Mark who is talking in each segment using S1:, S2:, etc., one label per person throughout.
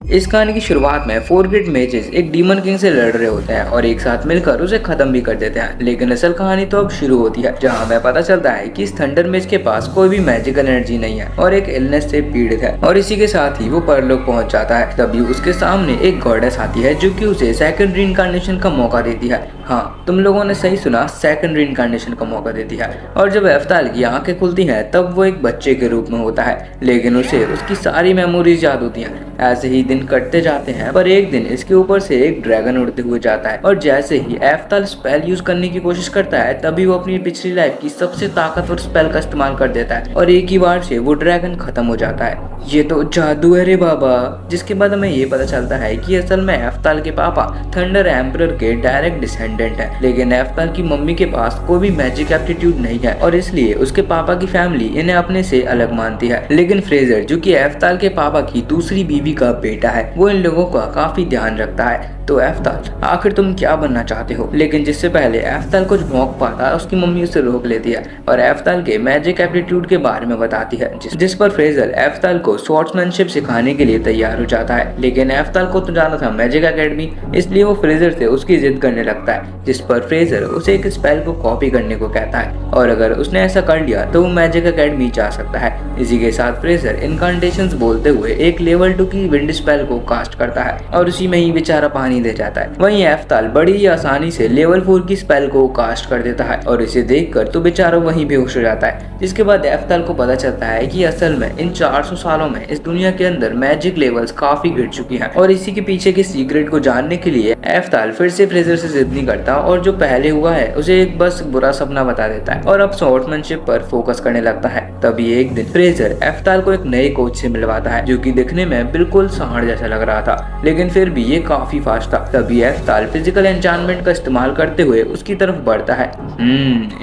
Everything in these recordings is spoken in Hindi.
S1: इस कहानी की शुरुआत में 4 ग्रेट मेजेस एक डीमन किंग से लड़ रहे होते हैं और एक साथ मिलकर उसे खत्म भी कर देते हैं। लेकिन असल कहानी तो अब शुरू होती है, जहां हमें पता चलता है कि इस थंडर मेज के पास कोई भी मैजिकल एनर्जी नहीं है और एक इलनेस से पीड़ित है, और इसी के साथ ही वो परलोक पहुंच जाता है। तभी उसके सामने एक गॉडेस आती है जो कि उसे सेकंड रीइंकार्नेशन का मौका देती है। हाँ, तुम लोगों ने सही सुना, सेकंड रीइंकार्नेशन का मौका देती है। और जब एफ्ताल की आंखें खुलती हैं तब वो एक बच्चे के रूप में होता है, लेकिन उसे उसकी सारी मेमोरीज याद होती हैं। ऐसे ही दिन कटते जाते हैं, पर एक दिन इसके ऊपर से एक ड्रैगन उड़ते हुए जाता है, और जैसे ही एफ्ताल स्पेल यूज करने की कोशिश करता है तभी वो अपनी पिछली लाइफ की सबसे ताकतवर स्पेल का इस्तेमाल कर देता है और एक ही बार से वो ड्रैगन खत्म हो जाता है। ये तो जादू है रे बाबा। जिसके बाद हमें ये पता चलता है कि असल में एफ्ताल के पापा थंडर एम्परर के डायरेक्ट डिसेंडेंट है, लेकिन एफ्ताल की मम्मी के पास कोई भी मैजिक एप्टीट्यूड नहीं है और इसलिए उसके पापा की फैमिली इन्हें अपने से अलग मानती है। लेकिन फ्रेजर, जो कि एफ्ताल के पापा की दूसरी बीवी का बेटा है, वो इन लोगों का काफी ध्यान रखता है। तो एफ्ताल, आखिर तुम क्या बनना चाहते हो? लेकिन जिससे पहले एफ्ताल कुछ भौंक पाता है, उसकी मम्मी उसे रोक लेती है और एफ्ताल के मैजिक एप्टीट्यूड के बारे में बताती है, जिस पर फ्रेजर एफ्ताल को स्वॉर्ड्समैनशिप सिखाने के लिए तैयार हो जाता है। लेकिन एफ्ताल को तो जाना था मैजिक एकेडमी, इसलिए वो फ्रेजर से उसकी जिद करने लगता है, जिस पर फ्रेजर उसे एक स्पेल को कॉपी करने को कहता है और अगर उसने ऐसा कर लिया तो वो मैजिक एकेडमी जा सकता है। इसी के साथ फ्रेजर इनकांटेशंस बोलते हुए एक लेवल 2 की विंड स्पेल को कास्ट करता है और उसी में ही बेचारा पानी दे जाता है। वहीं एफ्ताल बड़ी ही आसानी से लेवल 4 की स्पेल को कास्ट कर देता है और इसे देखकर तो बेचारा वहीं बेहोश हो जाता है। जिसके बाद एफ्ताल को पता चलता है कि असल में इन 400 सालों में इस दुनिया के अंदर मैजिक लेवल्स काफी गिर चुकी हैं और इसी के पीछे के सीक्रेट को जानने के लिए एफ्ताल फिर से फ्रेजर से जिद नहीं करता और जो पहले हुआ है उसे एक बस बुरा सपना बता देता है और अब स्वॉर्ड्समैनशिप पर फोकस करने लगता है। तभी एक दिन फ्रेजर एफ्ताल को एक नए कोच से मिलवाता है जो कि दिखने में बिल्कुल सांड जैसा लग रहा था, लेकिन फिर भी ये काफी फास्ट था। तभी एफ्ताल फिजिकल एन्चांटमेंट का इस्तेमाल करते हुए उसकी तरफ बढ़ता है।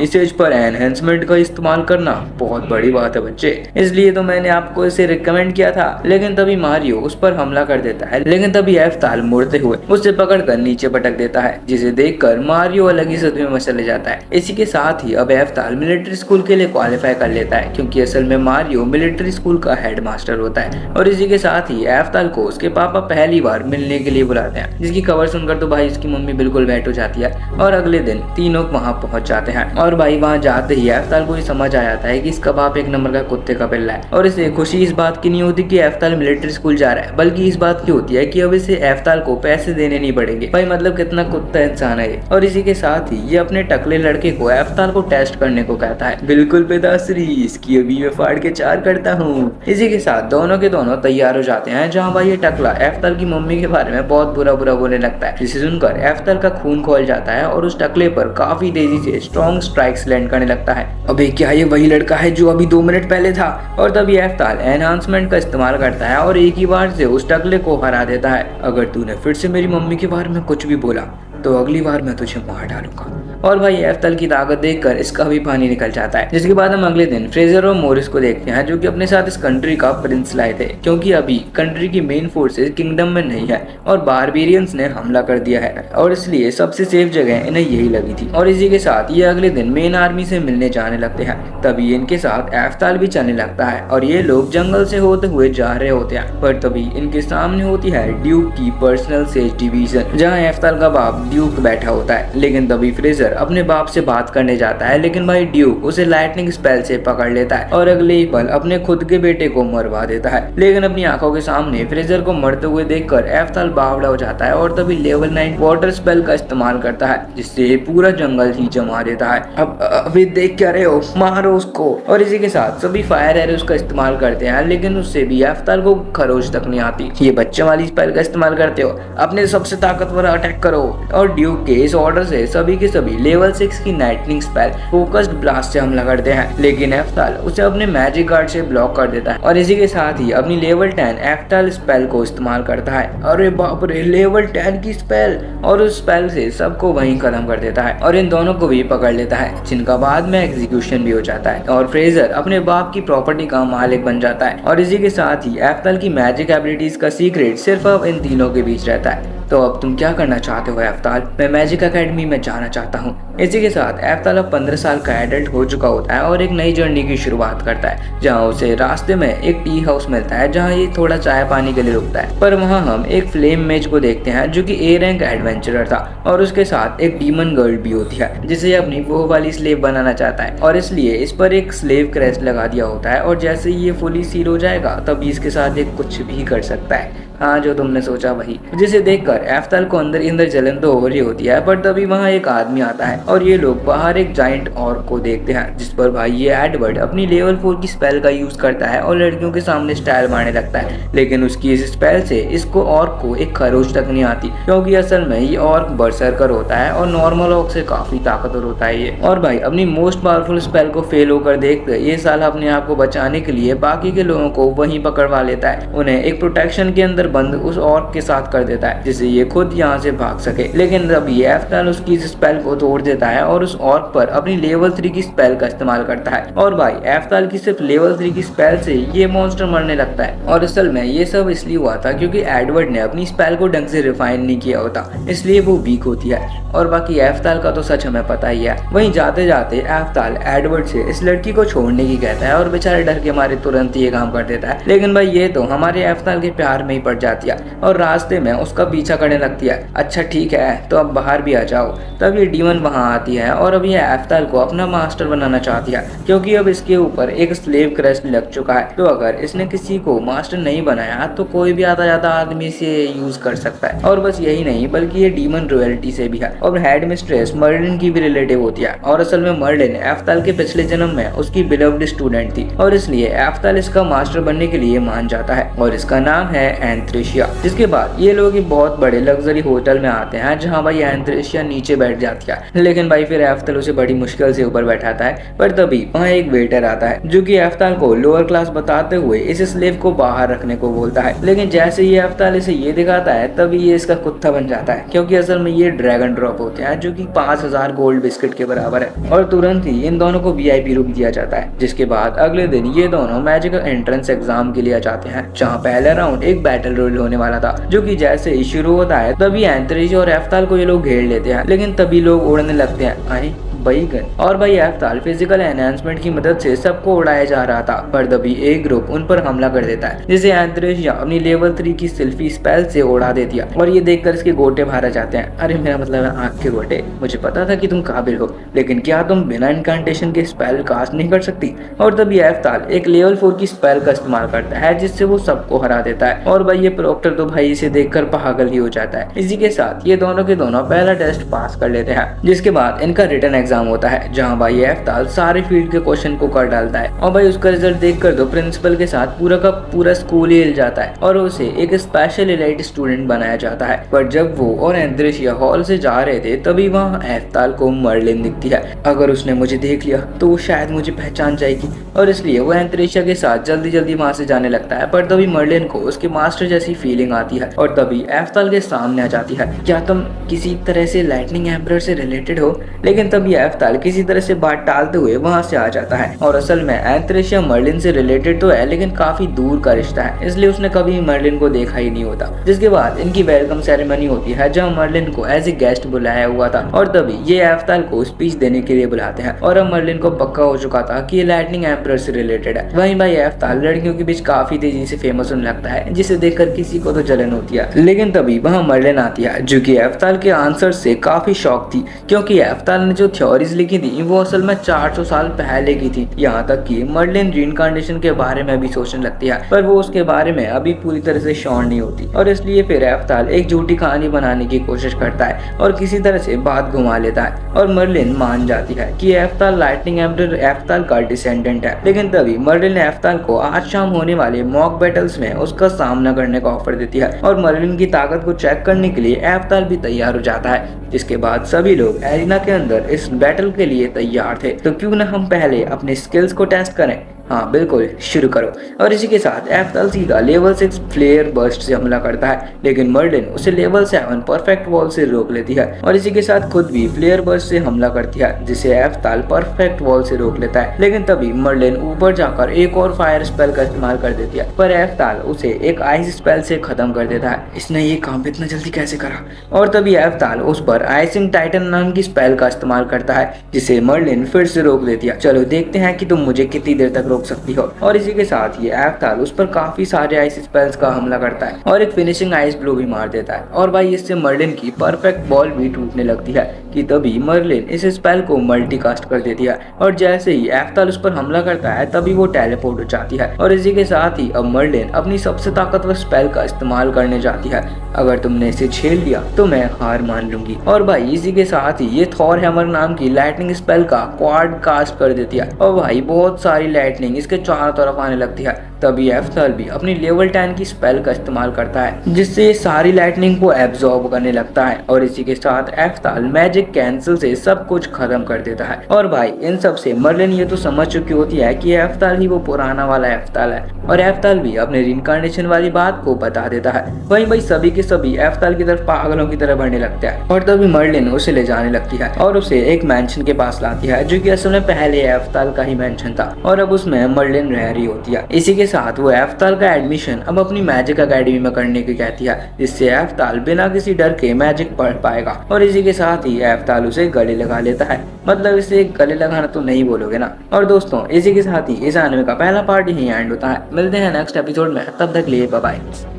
S1: इस एज पर एनहेंसमेंट का इस्तेमाल करना बहुत बड़ी बात है बच्चे, इसलिए तो मैंने आपको इसे रिकमेंड किया था। लेकिन तभी मारियो उस पर हमला कर देता है, लेकिन तभी एफ्ताल मुड़ते हुए उसे पकड़कर नीचे पटक देता है, जिसे देखकर मारियो अलग ही सदमे में चले जाता है। इसी के साथ ही अब एफ्ताल मिलिट्री स्कूल के लिए क्वालिफाई कर लेता है, क्योंकि असल में मारियो मिलिट्री स्कूल का हेडमास्टर होता है। और इसी के साथ ही एफ्ताल को उसके पापा पहली बार मिलने के लिए बुलाते हैं, जिसकी खबर सुनकर तो भाई इसकी मम्मी बिल्कुल बैठ हो जाती है और अगले दिन तीनों वहां पहुंच जाते हैं। और भाई वहां जाते ही एफ्ताल को ये समझ आ जाता है कि इसका बाप एक नंबर का कुत्ते का पिल्ला है और इसे खुशी इस बात की नहीं होती कि एफ्ताल मिलिट्री स्कूल जा रहा है, बल्कि इस बात की होती है कि अब इसे एफ्ताल को पैसे देने नहीं पड़ेंगे। भाई मतलब कितना कुत्ता इंसान है ये। और इसी के साथ ही ये अपने टकले लड़के को एफ्ताल को टेस्ट करने को कहता है। बिल्कुल पिताश्री, इसकी अभी मैं फाड़ के 4 करता हूँ। इसी के साथ दोनों के दोनों तैयार हो जाते हैं, जहाँ भाई ये टकला एफ्ताल की मम्मी के बारे में बहुत बुरा बोलने लगता है, जिसे सुनकर एफ्ताल का खून खोल जाता है और उस टकले पर काफी तेजी से स्ट्रॉन्ग स्ट्राइक्स लैंड करने लगता है। अबे क्या ये वही लड़का है जो अभी 2 मिनट पहले था? और तभी एफ्ताल एनहांसमेंट का इस्तेमाल करता है और एक ही बार से उस टकले को हरा देता है। अगर तूने फिर से मेरी मम्मी के बारे में कुछ भी बोला तो अगली बार मैं तुझे मार डालूंगा। और भाई एफ्ताल की ताकत देखकर इसका भी पानी निकल जाता है। जिसके बाद हम अगले दिन फ्रेजर और मोरिस को देखते हैं, जो कि अपने साथ इस कंट्री का प्रिंस लाए थे, क्योंकि अभी कंट्री की मेन फोर्सेस किंगडम में नहीं है और बारबेरियंस ने हमला कर दिया है और इसलिए सबसे सेफ जगह इन्हें यही लगी थी। और इसी के साथ ये अगले दिन मेन आर्मी से मिलने जाने लगते हैं। तभी इनके साथ एफ्ताल भी चलने लगता है और ये लोग जंगल से होते हुए जा रहे होते हैं, पर तभी इनके सामने होती है ड्यूक की पर्सनल सेज डिवीजन, जहाँ एफ्ताल का बाप ड्यूक बैठा होता है। लेकिन तभी फ्रेजर अपने बाप से बात करने जाता है, लेकिन भाई ड्यूक उसे लाइटनिंग स्पेल से पकड़ लेता है और अगले ही पल अपने खुद के बेटे को मरवा देता है। लेकिन अपनी आंखों के सामने फ्रेजर को मरते हुए देखकर एफ्ताल बावड़ा हो जाता है और तभी लेवल 9 वाटर स्पेल का इस्तेमाल करता है, जिससे पूरा जंगल ही जमा देता है। अब अभी देख क्या रहे हो, मारो उसको। और इसी के साथ सभी फायर एरोस का इस्तेमाल करते हैं, लेकिन उससे भी एफ्ताल को खरोच तक नहीं आती। ये बच्चे वाली स्पेल का इस्तेमाल करते हो, अपने सबसे ताकतवर अटैक करो। और ड्यूक के इस ऑर्डर से सभी के सभी लेवल 6 की नाइटनिंग स्पेल फोकस्ड ब्लास्ट से हमला करते हैं, लेकिन एफ्ताल उसे अपने मैजिक गार्ड से ब्लॉक कर देता है। और इसी के साथ ही अपनी लेवल 10 एफ्ताल स्पेल को इस्तेमाल करता है। अरे बाप रे, लेवल 10 की स्पेल! और उस स्पेल से सबको वहीं खत्म कर देता है और इन दोनों को भी पकड़ लेता है, जिनका बाद में एग्जीक्यूशन भी हो जाता है और फ्रेजर अपने बाप की प्रॉपर्टी का मालिक बन जाता है। और इसी के साथ ही एफ्ताल की मैजिक एबिलिटीज का सीक्रेट सिर्फ अब इन तीनों के बीच रहता है। तो अब तुम क्या करना चाहते हो एफ्ताल? मैं मैजिक एकेडमी में जाना चाहता हूँ। इसी के साथ एफ्ताल अब 15 साल का एडल्ट हो चुका होता है और एक नई जर्नी की शुरुआत करता है, जहाँ उसे रास्ते में एक टी हाउस मिलता है जहाँ ये थोड़ा चाय पानी के लिए रुकता है। पर वहाँ हम एक फ्लेम मेज को देखते हैं जो कि ए रैंक एडवेंचरर था और उसके साथ एक डीमन गर्ल भी होती है जिसे अपनी वो वाली स्लेव बनाना चाहता है और इसलिए इस पर एक स्लेव क्रेस्ट लगा दिया होता है और जैसे ही ये फुली सील हो जाएगा तभी इसके साथ ये कुछ भी कर सकता है। हाँ, जो तुमने सोचा वही। जिसे देखकर एफ्ताल को अंदर ही अंदर जलन तो हो रही होती है, पर तभी वहाँ एक आदमी आता है और ये लोग बाहर एक जाइंट ऑर्क को देखते हैं जिस पर भाई ये एडवर्ड अपनी लेवल 4 की स्पेल का यूज करता है और लड़कियों के सामने स्टाइल मारने लगता है। लेकिन उसकी इस स्पेल से इसको ऑर्क को एक खरोच तक नहीं आती, क्योंकि असल में ये ऑर्क बरसरकर होता है और नॉर्मल ऑर्क से काफी ताकतवर होता है ये। और भाई अपनी मोस्ट पावरफुल स्पेल को फेल होकर देखकर ये साला अपने आप को बचाने के लिए बाकी के लोगों को वहीं पकड़वा लेता है, उन्हें एक प्रोटेक्शन के अंदर बंद उस ऑर्क के साथ कर देता है जिससे ये खुद यहाँ से भाग सके। लेकिन तब ये एफ्ताल उसकी इस स्पेल को तोड़ देता है और उस ऑर्क पर अपनी लेवल 3 की स्पेल का इस्तेमाल करता है और भाई एफ्ताल की सिर्फ लेवल 3 की स्पेल से ये मॉन्स्टर मरने लगता है। और असल में ये सब इसलिए हुआ था क्योंकि एडवर्ड ने अपनी स्पेल को ढंग से रिफाइन नहीं किया होता, इसलिए वो वीक होती है। और बाकी एफ्ताल का तो सच हमें पता ही है। वहीं जाते जाते एफ्ताल एडवर्ड से इस लड़की को छोड़ने की कहता है और बेचारे डर के मारे तुरंत ये काम कर देता है। लेकिन भाई ये तो हमारे एफ्ताल के प्यार में ही पड़ जाती है और रास्ते में उसका पीछा करने लगती है। अच्छा ठीक है, तो अब बाहर भी आ जाओ। तब ये डीमन वहां आती है और अब ये एफ्ताल को अपना मास्टर बनाना चाहती है क्योंकि अब इसके ऊपर एक स्लेव क्रेस्ट लग चुका है। तो अगर इसने किसी को मास्टर नहीं बनाया तो कोई भी आता जाता आदमी इसे यूज कर सकता है। और बस यही नहीं बल्कि ये डीमन रॉयल्टी से भी है और हेड मिस्ट्रेस मर्लिन की भी रिलेटिव होती है। और असल में मर्लिन एफ्ताल के पिछले जन्म में उसकी बिलव्ड स्टूडेंट थी और इसलिए एफ्ताल इसका मास्टर बनने के लिए मान जाता है और इसका नाम है एंथ्रेशिया। जिसके बाद ये लोग एक बहुत बड़े लग्जरी होटल में आते हैं जहाँ भाई एंथ्रेशिया नीचे बैठ जाती है। लेकिन भाई फिर एफ्ताल उसे बड़ी मुश्किल से ऊपर बैठाता है, पर तभी वहाँ एक वेटर आता है जो कि एफ्ताल को लोअर क्लास बताते हुए इस स्लेव को बाहर रखने को बोलता है। लेकिन जैसे ही एफ्ताल इसे ये दिखाता है तभी ये इसका कुत्ता बन जाता है क्योंकि असल में ये ड्रैगन ड्रॉप होते हैं जो कि 5000 गोल्ड बिस्किट के बराबर है। और तुरंत ही इन दोनों को VIP रूम दिया जाता है। जिसके बाद अगले दिन ये दोनों मैजिकल एंट्रेंस एग्जाम के लिए जाते हैं जहाँ पहला राउंड एक बैटल रोयल होने वाला था, जो कि जैसे ही शुरू होता है तभी एंथ्रेशिया और एफ्ताल को ये लोग घेर लेते हैं। लेकिन तभी लोग उड़ने लगते हैं आई बैगन और भाई एफ्ताल फिजिकल एनहांसमेंट की मदद से सबको उड़ाया जा रहा था, पर तभी एक ग्रुप उन पर हमला कर देता है जिसे एंथ्रेशिया अपनी लेवल 3 की सेल्फी स्पेल से उड़ा देती है और ये देखकर इसके गोटे बाहर आ जाते हैं। अरे मेरा मतलब है आँख के गोटे। मुझे पता था कि तुम काबिल हो, लेकिन क्या तुम बिना इनकांटेशन के स्पेल कास्ट नहीं कर सकती? और तभी एफ्ताल एक लेवल 4 की स्पेल का इस्तेमाल करता है जिससे वो सबको हरा देता है। और भाई ये प्रोक्टर तो भाई इसे देखकर पागल ही हो जाता है। इसी के साथ ये दोनों के दोनों पहला टेस्ट पास कर लेते हैं, जिसके बाद इनका रिटन एग्जाम होता है जहां भाई एफ्ताल सारे फील्ड के क्वेश्चन को कर डालता है और भाई उसका रिजल्ट देखकर तो प्रिंसिपल के साथ पूरा का पूरा स्कूल ही हिल जाता है और उसे एक स्पेशल एलाइट स्टूडेंट बनाया जाता है। पर जब वो और एंथ्रेशिया हॉल से जा रहे थे तभी वहाँ एफ्ताल को मर्लिन दिखती है। अगर उसने मुझे देख लिया तो वो शायद मुझे पहचान जाएगी और इसलिए वो एंथ्रेशिया के साथ जल्दी जल्दी वहाँ से जाने लगता है। पर तभी मर्लिन को उसके मास्टर जैसी फीलिंग आती है और तभी एफ्ताल के सामने आ जाती है, क्या तुम किसी तरह से लाइटनिंग एम्परर से रिलेटेड हो? लेकिन तभी एफ्ताल किसी तरह से बात टालते हुए वहां से आ जाता है और असल में एंथ्रेशिया मर्लिन से रिलेटेड तो है लेकिन काफी दूर का रिश्ता है, इसलिए उसने कभी मर्लिन को देखा ही नहीं होता। जिसके बाद इनकी वेलकम सेरेमनी होती है जहां मर्लिन को एज ए गेस्ट बुलाया हुआ था और तभी ये एफ्ताल को स्पीच देने के लिए बुलाते हैं और अब मर्लिन को पक्का हो चुका था कि ये लाइटनिंग एम्परर से रिलेटेड है। वहीं भाई एफ्ताल लड़कियों के बीच काफी तेजी से फेमस होने लगता है जिसे देखकर किसी को तो जलन होती है। लेकिन तभी वहाँ मर्लिन आती है जो कि एफ्ताल के आंसर से काफी शॉक थी क्योंकि एफ्ताल ने जो थ्योरीज लिखी थी वो असल में 400 साल पहले की थी। यहाँ तक कि मर्लिन रीइंकार्नेशन के बारे में भी सोचने लगती है, पर वो उसके बारे में अभी पूरी तरह से श्योर नहीं होती और इसलिए फिर एफ्ताल एक झूठी कहानी बनाने की कोशिश करता है और किसी तरह से बात घुमा लेता है और मर्लिन मान जाती है कि एफ्ताल लाइटनिंग एम्परर एफ्ताल का डिसेंडेंट है। लेकिन तभी मर्लिन एफ्ताल को आज शाम होने वाले मॉक बैटल्स में उसका सामना करने का ऑफर देती है और मर्लिन की ताकत को चेक करने के लिए एफ्ताल भी तैयार हो जाता है। जिसके बाद सभी लोग एरिना के अंदर इस बैटल के लिए तैयार थे। तो क्यों ना हम पहले अपने स्किल्स को टेस्ट करें। हाँ बिल्कुल, शुरू करो। और इसी के साथ एफ्ताल सीधा लेवल 6 फ्लेयर बर्स्ट से हमला करता है, लेकिन मर्लिन उसे लेवल 7 परफेक्ट वॉल से रोक लेती है और इसी के साथ खुद भी फ्लेयर बर्स्ट से हमला करती है, जिसे एफ्ताल परफेक्ट वॉल से रोक लेता है। लेकिन तभी मर्लिन ऊपर जाकर एक और फायर स्पेल का इस्तेमाल कर देती है, पर एफ्ताल उसे एक आइस स्पेल से खत्म कर देता है। इसने ये काम इतना जल्दी कैसे करा? और तभी एफ्ताल उस पर आइसिंग टाइटन नाम की स्पेल का इस्तेमाल करता है, जिसे मर्लिन फिर से रोक देती है। चलो देखते हैं कि तुम मुझे कितनी देर तक रोक सकती हो। और इसी के साथ ये एफ्ताल उस पर काफी सारे आइस स्पेल्स का हमला करता है और एक फिनिशिंग आइस ब्लो भी मार देता है। और भाई इससे मर्लिन की परफेक्ट बॉल भी टूटने लगती है कि तभी मर्लिन इस स्पेल को मल्टीकास्ट कर देती है और जैसे ही एफ्ताल उस पर हमला करता है तभी वो टेलीपोर्ट हो जाती है। और इसी के साथ ही अब मर्लिन अपनी सबसे ताकतवर स्पेल का इस्तेमाल करने जाती है। अगर तुमने इसे छेड़ लिया तो मैं हार मान लूंगी। और भाई इसी के साथ ही ये थॉर हैमर नाम की लाइटनिंग स्पेल का क्वाड कास्ट कर देती है और भाई बहुत सारी लाइटनिंग इसके चारों तरफ आने लगती है। तभी एफ्ताल भी अपनी लेवल 10 की स्पेल का इस्तेमाल करता है, जिससे ये सारी लाइटनिंग को एब्जॉर्ब करने लगता है और इसी के साथ एफ्ताल मैजिक कैंसिल से सब कुछ खत्म कर देता है। और भाई इन सब से मर्लिन ये तो समझ चुकी होती है कि एफ्ताल ही वो पुराना वाला एफ्ताल है और एफ्ताल भी अपने रिइंकार्नेशन वाली बात को बता देता है। वहीं भाई सभी के सभी एफ्ताल की तरफ पागलों की तरह बढ़ने लगते हैं और तभी मर्लिन उसे ले जाने लगती है और उसे एक मैंशन के पास लाती है, जो कि असल में पहले एफ्ताल का ही मैंशन था और अब उसमें मर्लिन रह रही होती है। इसी के साथ वो एफ्ताल का एडमिशन अब अपनी मैजिक अकेडमी में करने की कहती है, जिससे एफ्ताल बिना किसी डर के मैजिक पढ़ पाएगा। और इसी के साथ ही एफ्ताल उसे गले लगा लेता है, मतलब इसे गले लगाना तो नहीं बोलोगे ना। और दोस्तों इसी के साथ ही इस एनिमे का पहला पार्ट यहीं एंड होता है। मिलते हैं नेक्स्ट एपिसोड में, तब तक लिए बाय बाय।